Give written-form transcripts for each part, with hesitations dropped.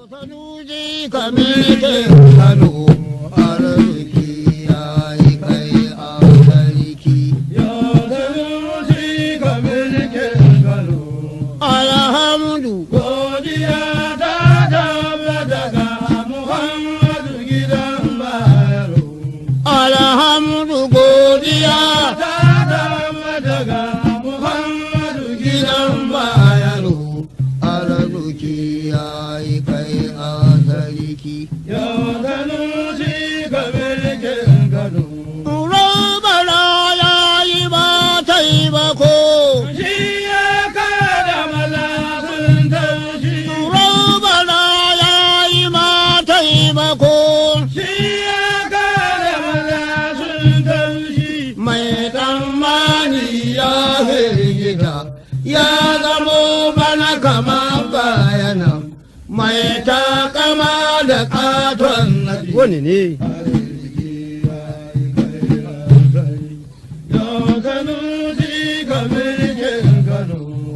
Sanusi kamilin Kano arziki ya yi kai a sarki. Ya Sanusi kamilin Kano. Alhamdu. Godiya ta tabbata ga Muhammadu gidan Bayero. Alhamdu godiya ta tabbata ga Muhammadu gidan Bayero. Arziki ya yi kai a sarki. Ya Sanusi kamilin Kano. Robala ya yi ba taimako. Shi ya kada malafin taushi. Robala ya yi ma taimako. Shi ya kada malafin taushi. Mai tsammani ya firgita ya zamo bana kama bayana. Mai takama da katon na wani ne.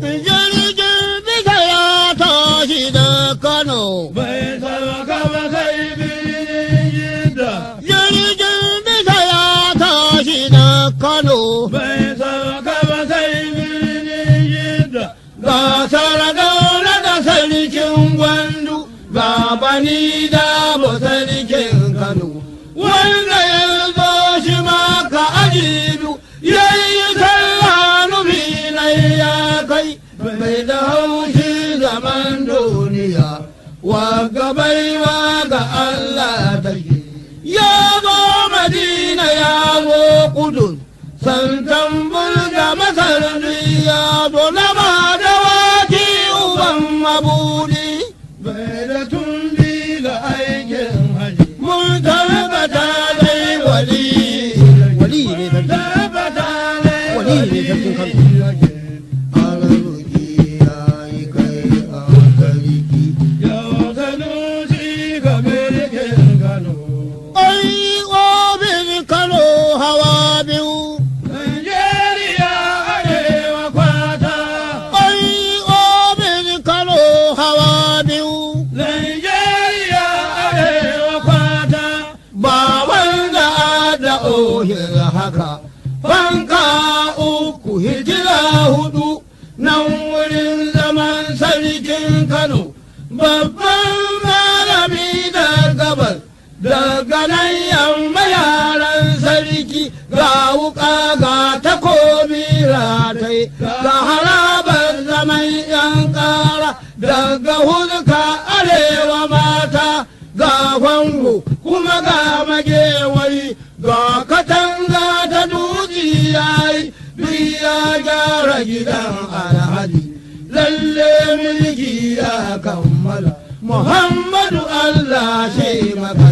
Jirgin bisa ya tashi da Kano. Bai sauka ba sai birnin Jidda. Jirgin bisa ya tashi da Kano. Bai sauka ba sai birnin Jidda. Ga Sardauna da sarkin Gwandu, ga Bani da sarkin Kano. Wanda ya zo shi maka ajibu, ya yi sallah nufi na ya kai, bai da haushi zaman duniya, wa gabaiwa ga Allah take. Ya zo Madina ya zo Kudus, santan bulga masar ya zo na ba da waki uban mabudi. Bai da tundi ga aikin haji. Mun tabbata dai wali ne Tabbata ne wali ne sarkin Kano. Arziki ya yi kai a sarki. Ya Sanusi kamilin Kano. Ai obin Kano hawa biyu. Najeriya arewa kwata. Ai obin Kano hawa biyu. Najeriya arewa kwata. Ba wanda da ohin haka. Banka uku hijira hudu nan wurin zaman sarkin Kano. Babban malami da gabas daga nan yamma yaran sarki ga wuka ga takobi ratai ga harabar zaman yan kara daga hulka arewa mata ga fango kuma ga magewai ga katanga ta dukiyayi biya gyara gidan alhaji lalle mulki ya kammala Muhammadu Allah shi maka